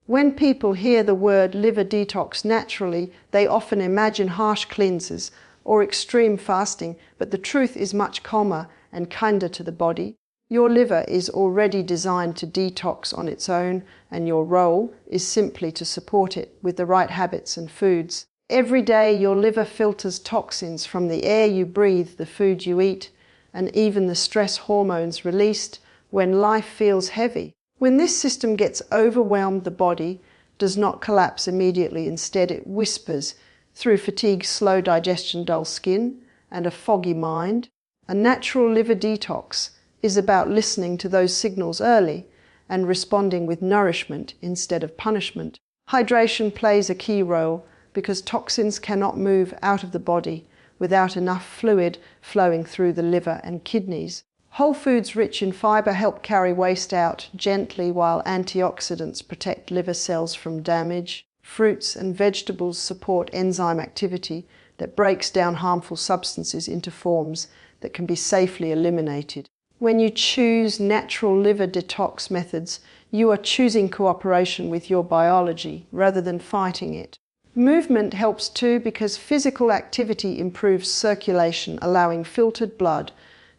When people hear the word liver detox naturally, they often imagine harsh cleanses or extreme fasting, but the truth is much calmer and kinder to the body. Your liver is already designed to detox on its own, and your role is simply to support it with the right habits and foods. Every day your liver filters toxins from the air you breathe, the food you eat, and even the stress hormones released when life feels heavy. When this system gets overwhelmed, the body does not collapse immediately. Instead, it whispers through fatigue, slow digestion, dull skin, and a foggy mind. A natural liver detox is about listening to those signals early and responding with nourishment instead of punishment. Hydration plays a key role because toxins cannot move out of the body without enough fluid flowing through the liver and kidneys. Whole foods rich in fiber help carry waste out gently, while antioxidants protect liver cells from damage. Fruits and vegetables support enzyme activity that breaks down harmful substances into forms that can be safely eliminated. When you choose natural liver detox methods, you are choosing cooperation with your biology rather than fighting it. Movement helps too, because physical activity improves circulation, allowing filtered blood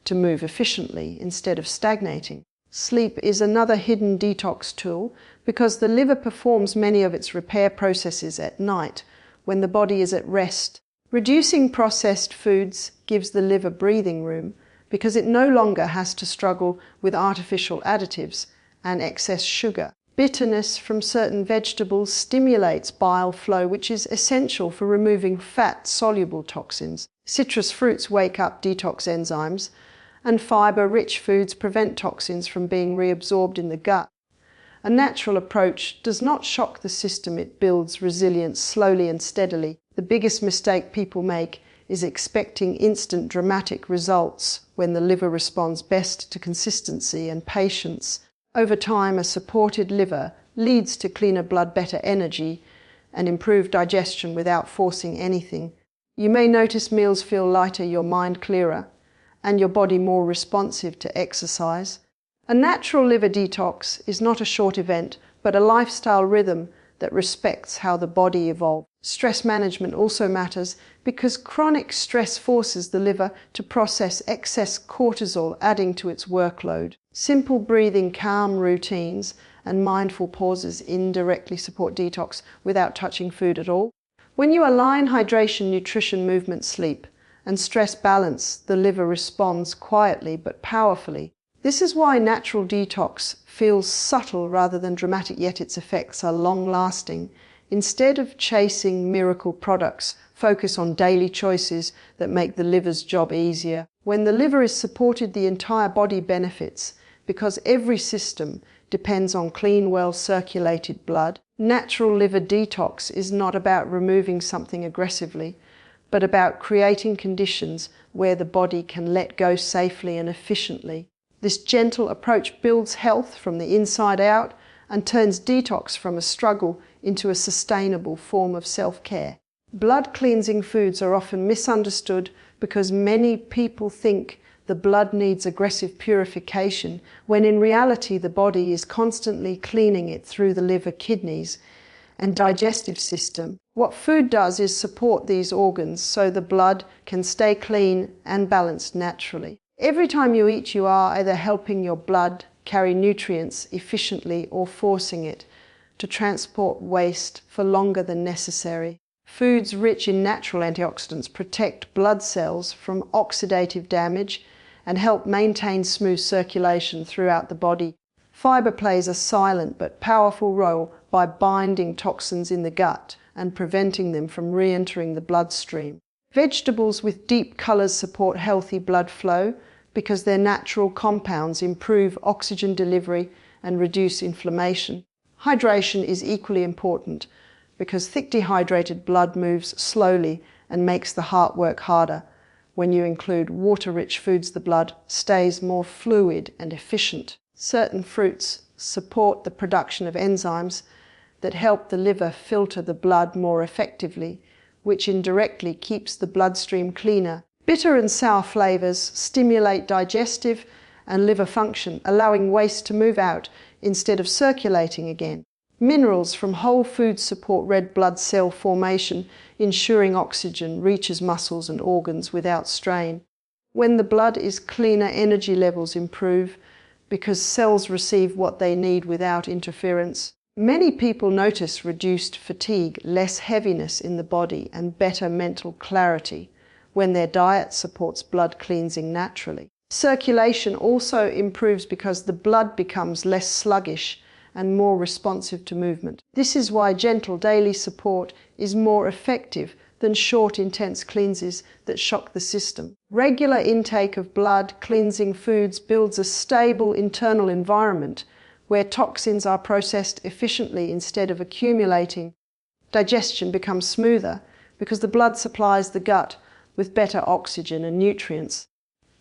to move efficiently instead of stagnating. Sleep is another hidden detox tool because the liver performs many of its repair processes at night when the body is at rest. Reducing processed foods gives the liver breathing room because it no longer has to struggle with artificial additives and excess sugar. Bitterness from certain vegetables stimulates bile flow, which is essential for removing fat-soluble toxins. Citrus fruits wake up detox enzymes, and fiber-rich foods prevent toxins from being reabsorbed in the gut. A natural approach does not shock the system, it builds resilience slowly and steadily. The biggest mistake people make is expecting instant dramatic results when the liver responds best to consistency and patience. Over time, a supported liver leads to cleaner blood, better energy, and improved digestion without forcing anything. You may notice meals feel lighter, your mind clearer, and your body more responsive to exercise. A natural liver detox is not a short event, but a lifestyle rhythm that respects how the body evolved. Stress management also matters because chronic stress forces the liver to process excess cortisol, adding to its workload. Simple breathing, calm routines, and mindful pauses indirectly support detox without touching food at all. When you align hydration, nutrition, movement, sleep, and stress balance, the liver responds quietly but powerfully. This is why natural detox feels subtle rather than dramatic, yet its effects are long-lasting. Instead of chasing miracle products, focus on daily choices that make the liver's job easier. When the liver is supported, the entire body benefits because every system depends on clean, well-circulated blood. Natural liver detox is not about removing something aggressively, but about creating conditions where the body can let go safely and efficiently. This gentle approach builds health from the inside out and turns detox from a struggle into a sustainable form of self-care. Blood-cleansing foods are often misunderstood because many people think the blood needs aggressive purification, when in reality the body is constantly cleaning it through the liver, kidneys, and digestive system. What food does is support these organs so the blood can stay clean and balanced naturally. Every time you eat, you are either helping your blood carry nutrients efficiently or forcing it to transport waste for longer than necessary. Foods rich in natural antioxidants protect blood cells from oxidative damage and help maintain smooth circulation throughout the body. Fiber plays a silent but powerful role by binding toxins in the gut and preventing them from re-entering the bloodstream. Vegetables with deep colors support healthy blood flow because their natural compounds improve oxygen delivery and reduce inflammation. Hydration is equally important because thick dehydrated blood moves slowly and makes the heart work harder. When you include water-rich foods, the blood stays more fluid and efficient. Certain fruits support the production of enzymes that help the liver filter the blood more effectively, which indirectly keeps the bloodstream cleaner. Bitter and sour flavors stimulate digestive and liver function, allowing waste to move out instead of circulating again. Minerals from whole foods support red blood cell formation, ensuring oxygen reaches muscles and organs without strain. When the blood is cleaner, energy levels improve because cells receive what they need without interference. Many people notice reduced fatigue, less heaviness in the body, and better mental clarity when their diet supports blood cleansing naturally. Circulation also improves because the blood becomes less sluggish and more responsive to movement. This is why gentle daily support is more effective than short, intense cleanses that shock the system. Regular intake of blood cleansing foods builds a stable internal environment where toxins are processed efficiently instead of accumulating. Digestion becomes smoother because the blood supplies the gut with better oxygen and nutrients.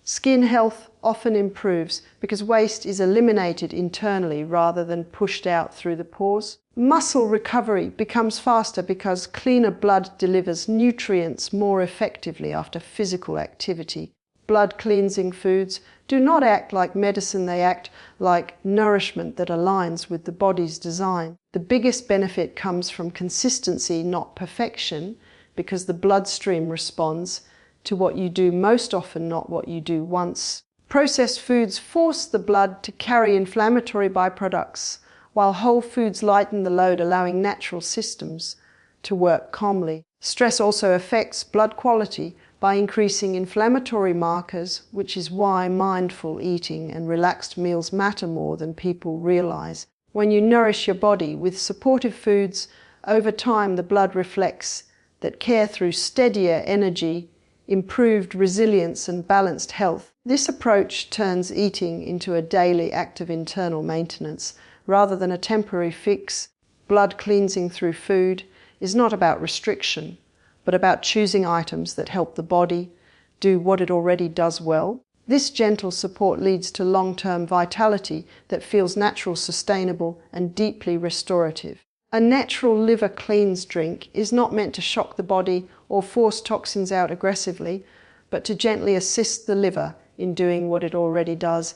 Skin health often improves because waste is eliminated internally rather than pushed out through the pores. Muscle recovery becomes faster because cleaner blood delivers nutrients more effectively after physical activity. Blood cleansing foods do not act like medicine, they act like nourishment that aligns with the body's design. The biggest benefit comes from consistency, not perfection, because the bloodstream responds to what you do most often, not what you do once. Processed foods force the blood to carry inflammatory byproducts, while whole foods lighten the load, allowing natural systems to work calmly. Stress also affects blood quality by increasing inflammatory markers, which is why mindful eating and relaxed meals matter more than people realize. When you nourish your body with supportive foods, over time the blood reflects that care through steadier energy, improved resilience and balanced health. This approach turns eating into a daily act of internal maintenance rather than a temporary fix. Blood cleansing through food is not about restriction, but about choosing items that help the body do what it already does well. This gentle support leads to long-term vitality that feels natural, sustainable, and deeply restorative. A natural liver cleanse drink is not meant to shock the body or force toxins out aggressively, but to gently assist the liver in doing what it already does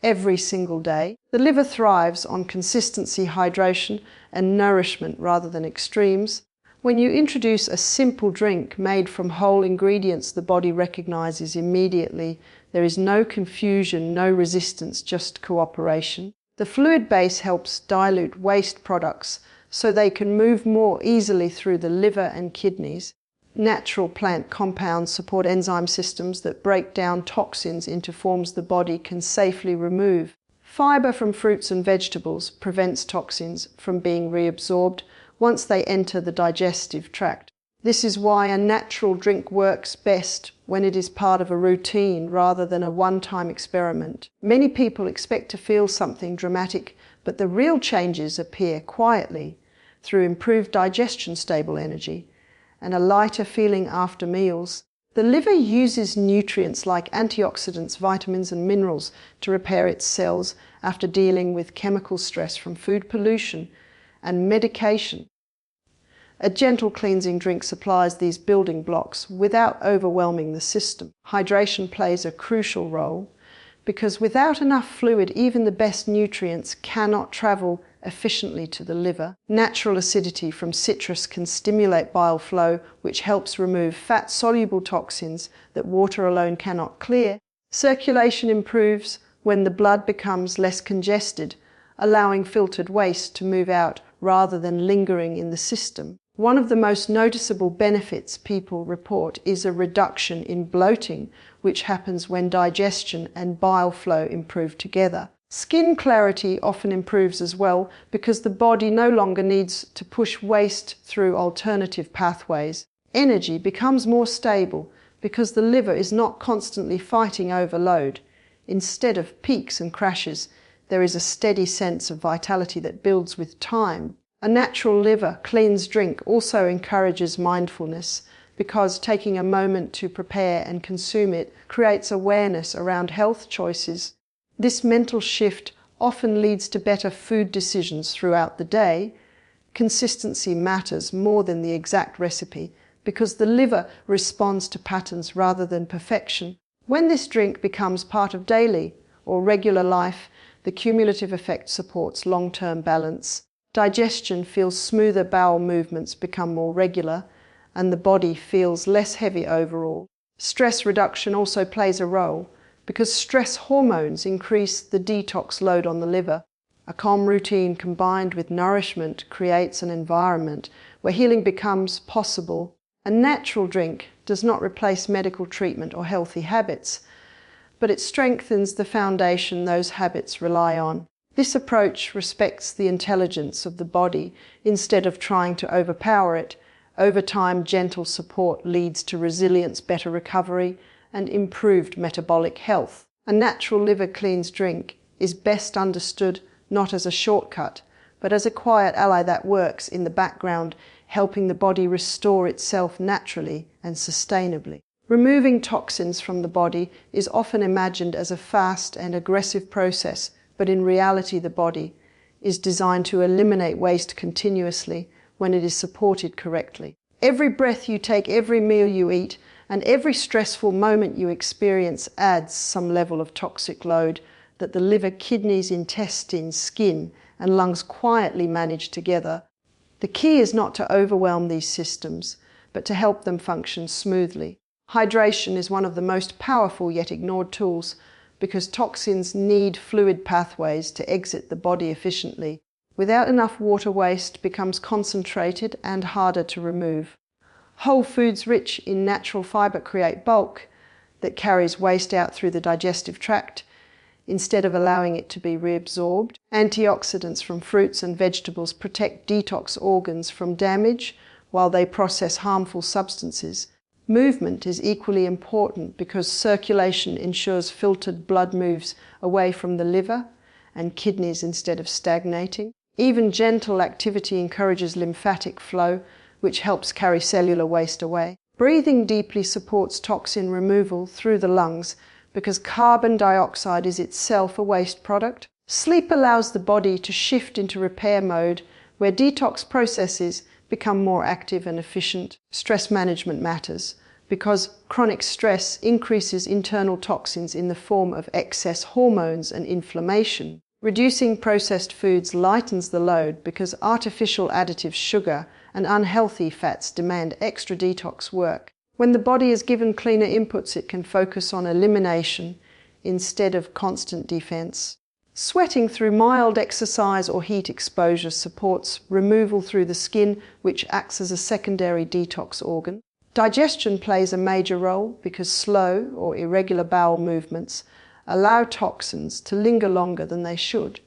every single day. The liver thrives on consistency, hydration, and nourishment rather than extremes. When you introduce a simple drink made from whole ingredients, the body recognizes immediately. There is no confusion, no resistance, just cooperation. The fluid base helps dilute waste products so they can move more easily through the liver and kidneys. Natural plant compounds support enzyme systems that break down toxins into forms the body can safely remove. Fiber from fruits and vegetables prevents toxins from being reabsorbed once they enter the digestive tract. This is why a natural drink works best when it is part of a routine rather than a one-time experiment. Many people expect to feel something dramatic, but the real changes appear quietly through improved digestion, stable energy, and a lighter feeling after meals. The liver uses nutrients like antioxidants, vitamins, and minerals to repair its cells after dealing with chemical stress from food pollution and medication. A gentle cleansing drink supplies these building blocks without overwhelming the system. Hydration plays a crucial role because without enough fluid, even the best nutrients cannot travel efficiently to the liver. Natural acidity from citrus can stimulate bile flow, which helps remove fat-soluble toxins that water alone cannot clear. Circulation improves when the blood becomes less congested, allowing filtered waste to move out rather than lingering in the system. One of the most noticeable benefits people report is a reduction in bloating, which happens when digestion and bile flow improve together. Skin clarity often improves as well because the body no longer needs to push waste through alternative pathways. Energy becomes more stable because the liver is not constantly fighting overload. Instead of peaks and crashes, there is a steady sense of vitality that builds with time. A natural liver cleanse drink also encourages mindfulness because taking a moment to prepare and consume it creates awareness around health choices. This mental shift often leads to better food decisions throughout the day. Consistency matters more than the exact recipe because the liver responds to patterns rather than perfection. When this drink becomes part of daily or regular life, the cumulative effect supports long-term balance. Digestion feels smoother, bowel movements become more regular, and the body feels less heavy overall. Stress reduction also plays a role because stress hormones increase the detox load on the liver. A calm routine combined with nourishment creates an environment where healing becomes possible. A natural drink does not replace medical treatment or healthy habits, but it strengthens the foundation those habits rely on. This approach respects the intelligence of the body instead of trying to overpower it. Over time, gentle support leads to resilience, better recovery, and improved metabolic health. A natural liver cleanse drink is best understood not as a shortcut, but as a quiet ally that works in the background, helping the body restore itself naturally and sustainably. Removing toxins from the body is often imagined as a fast and aggressive process, but in reality the body is designed to eliminate waste continuously when it is supported correctly. Every breath you take, every meal you eat, and every stressful moment you experience adds some level of toxic load that the liver, kidneys, intestines, skin, and lungs quietly manage together. The key is not to overwhelm these systems, but to help them function smoothly. Hydration is one of the most powerful yet ignored tools because toxins need fluid pathways to exit the body efficiently. Without enough, water waste becomes concentrated and harder to remove. Whole foods rich in natural fiber create bulk that carries waste out through the digestive tract instead of allowing it to be reabsorbed. Antioxidants from fruits and vegetables protect detox organs from damage while they process harmful substances. Movement is equally important because circulation ensures filtered blood moves away from the liver and kidneys instead of stagnating. Even gentle activity encourages lymphatic flow, which helps carry cellular waste away. Breathing deeply supports toxin removal through the lungs because carbon dioxide is itself a waste product. Sleep allows the body to shift into repair mode where detox processes become more active and efficient. Stress management matters because chronic stress increases internal toxins in the form of excess hormones and inflammation. Reducing processed foods lightens the load because artificial additives, sugar, and unhealthy fats demand extra detox work. When the body is given cleaner inputs, it can focus on elimination instead of constant defense. Sweating through mild exercise or heat exposure supports removal through the skin, which acts as a secondary detox organ. Digestion plays a major role because slow or irregular bowel movements allow toxins to linger longer than they should.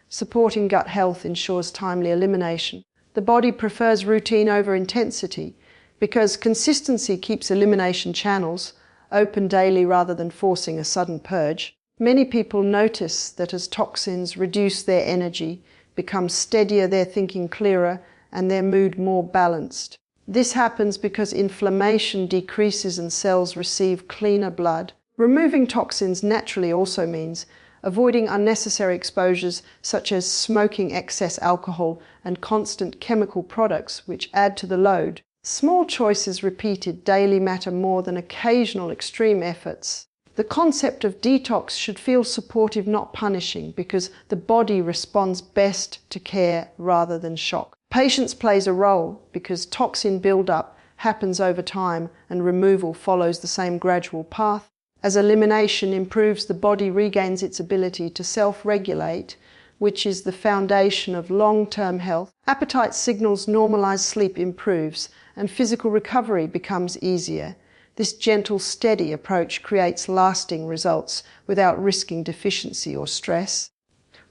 Supporting gut health ensures timely elimination. The body prefers routine over intensity because consistency keeps elimination channels open daily rather than forcing a sudden purge. Many people notice that as toxins reduce their energy, become steadier, their thinking clearer, and their mood more balanced. This happens because inflammation decreases and cells receive cleaner blood. Removing toxins naturally also means avoiding unnecessary exposures such as smoking, excess alcohol, and constant chemical products which add to the load. Small choices repeated daily matter more than occasional extreme efforts. The concept of detox should feel supportive, not punishing, because the body responds best to care rather than shock. Patience plays a role because toxin buildup happens over time and removal follows the same gradual path. As elimination improves, the body regains its ability to self-regulate, which is the foundation of long-term health. Appetite signals normalize, sleep improves, and physical recovery becomes easier. This gentle, steady approach creates lasting results without risking deficiency or stress.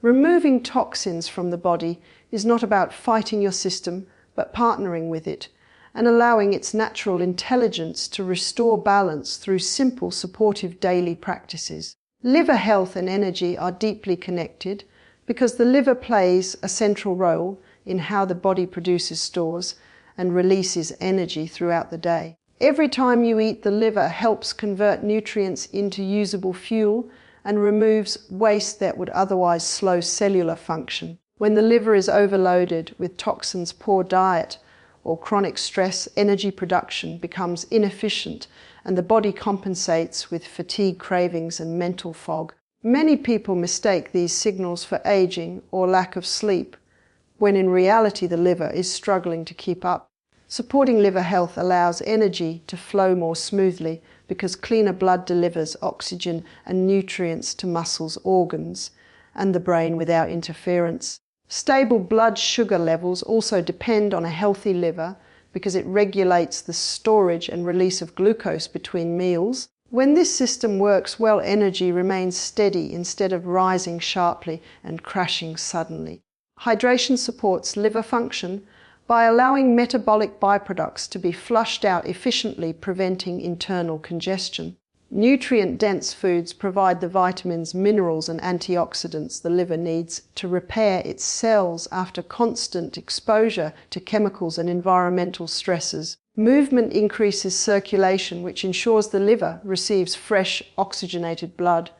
Removing toxins from the body is not about fighting your system, but partnering with it and allowing its natural intelligence to restore balance through simple, supportive daily practices. Liver health and energy are deeply connected because the liver plays a central role in how the body produces, stores, and releases energy throughout the day. Every time you eat, the liver helps convert nutrients into usable fuel and removes waste that would otherwise slow cellular function. When the liver is overloaded with toxins, poor diet, or chronic stress, energy production becomes inefficient and the body compensates with fatigue, cravings, and mental fog. Many people mistake these signals for aging or lack of sleep, when in reality the liver is struggling to keep up. Supporting liver health allows energy to flow more smoothly because cleaner blood delivers oxygen and nutrients to muscles, organs, and the brain without interference. Stable blood sugar levels also depend on a healthy liver because it regulates the storage and release of glucose between meals. When this system works well, energy remains steady instead of rising sharply and crashing suddenly. Hydration supports liver function by allowing metabolic byproducts to be flushed out efficiently, preventing internal congestion. Nutrient-dense foods provide the vitamins, minerals, and antioxidants the liver needs to repair its cells after constant exposure to chemicals and environmental stresses. Movement increases circulation, which ensures the liver receives fresh, oxygenated blood,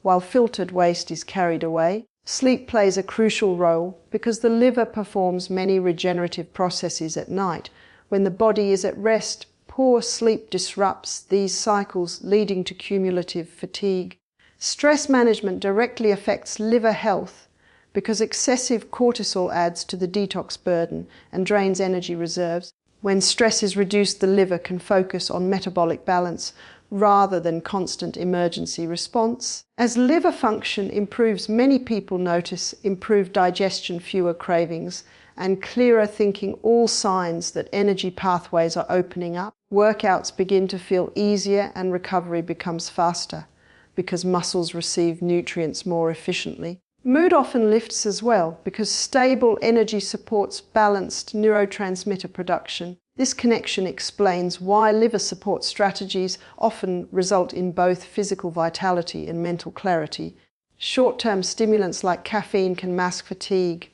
while filtered waste is carried away. Sleep plays a crucial role because the liver performs many regenerative processes at night. When the body is at rest, poor sleep disrupts these cycles, leading to cumulative fatigue. Stress management directly affects liver health because excessive cortisol adds to the detox burden and drains energy reserves. When stress is reduced, the liver can focus on metabolic balance rather than constant emergency response. As liver function improves, many people notice improved digestion, fewer cravings, and clearer thinking, all signs that energy pathways are opening up. Workouts begin to feel easier and recovery becomes faster because muscles receive nutrients more efficiently. Mood often lifts as well because stable energy supports balanced neurotransmitter production. This connection explains why liver support strategies often result in both physical vitality and mental clarity. Short-term stimulants like caffeine can mask fatigue,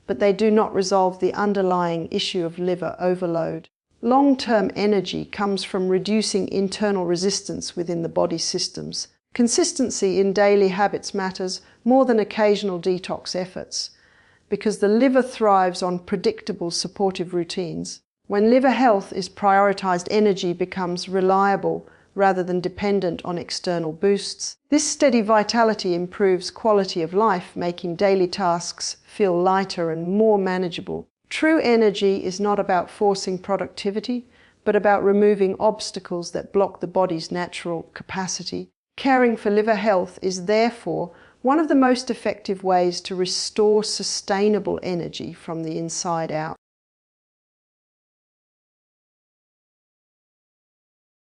but they do not resolve the underlying issue of liver overload. Long-term energy comes from reducing internal resistance within the body systems. Consistency in daily habits matters more than occasional detox efforts, because the liver thrives on predictable, supportive routines. When liver health is prioritized, energy becomes reliable rather than dependent on external boosts. This steady vitality improves quality of life, making daily tasks feel lighter and more manageable. True energy is not about forcing productivity, but about removing obstacles that block the body's natural capacity. Caring for liver health is therefore one of the most effective ways to restore sustainable energy from the inside out.